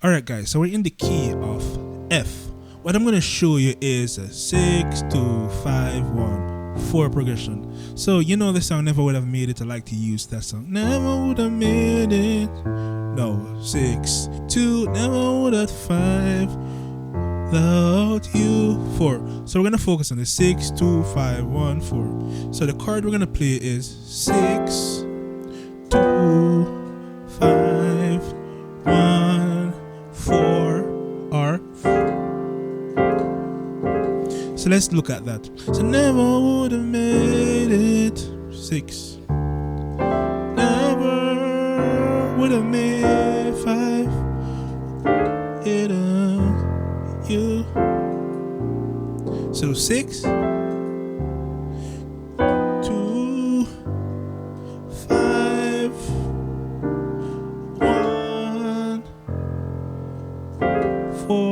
Alright guys, so we're in the key of F. What I'm going to show you is a 6, 2, 5, 1, 4 progression. So you know the song Never Would Have Made It. I like to use that song. Never would have made it. No, 6, 2, never would have 5 without you. 4. So we're going to focus on the 6, 2, 5, 1, 4. So the chord we're going to play is 6, 2, 5, 1, 4, or 4. So let's look at that. So never would have made it. 6. Never would have made 5 without you. So 6, 2, 5, 1, 4.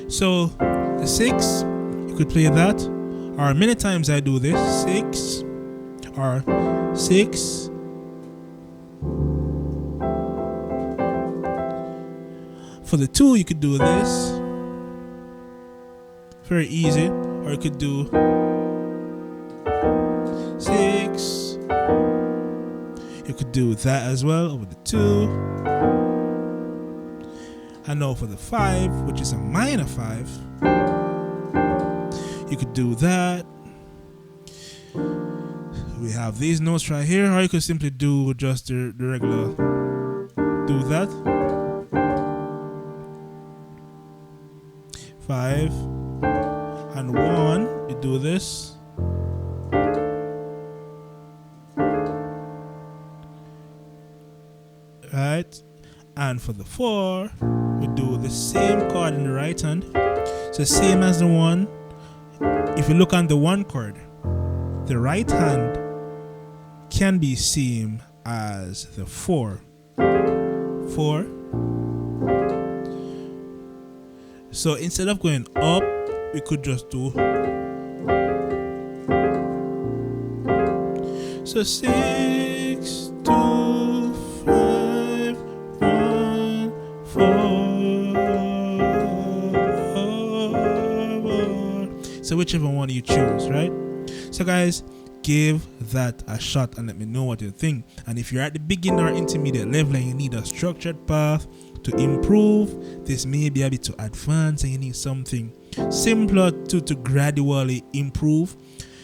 So the 6, you could play that, or many times I do this, 6 or 6. For the 2, you could do this, very easy, or you could do 6. You could do that as well over the 2. And now for the 5, which is a minor 5, you could do that. We have these notes right here, or you could simply do just the regular, do that. 5 and 1, you do this. Right? And for the 4, we do the same chord in the right hand. So same as the 1. If you look on the 1 chord, the right hand can be same as the 4. 4. So instead of going up, we could just do. So 6, 2, 5, 1, 4. So whichever one you choose, right? So guys, give that a shot and let me know what you think. And if you're at the beginner or intermediate level and you need a structured path to improve, this may be a bit too advanced and you need something simpler to gradually improve,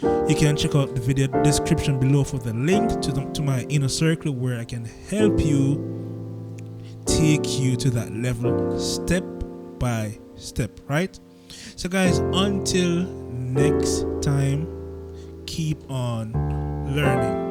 you can check out the video description below for the link to my inner circle where I can help you take you to that level step by step, right? So guys, until next time, keep on learning.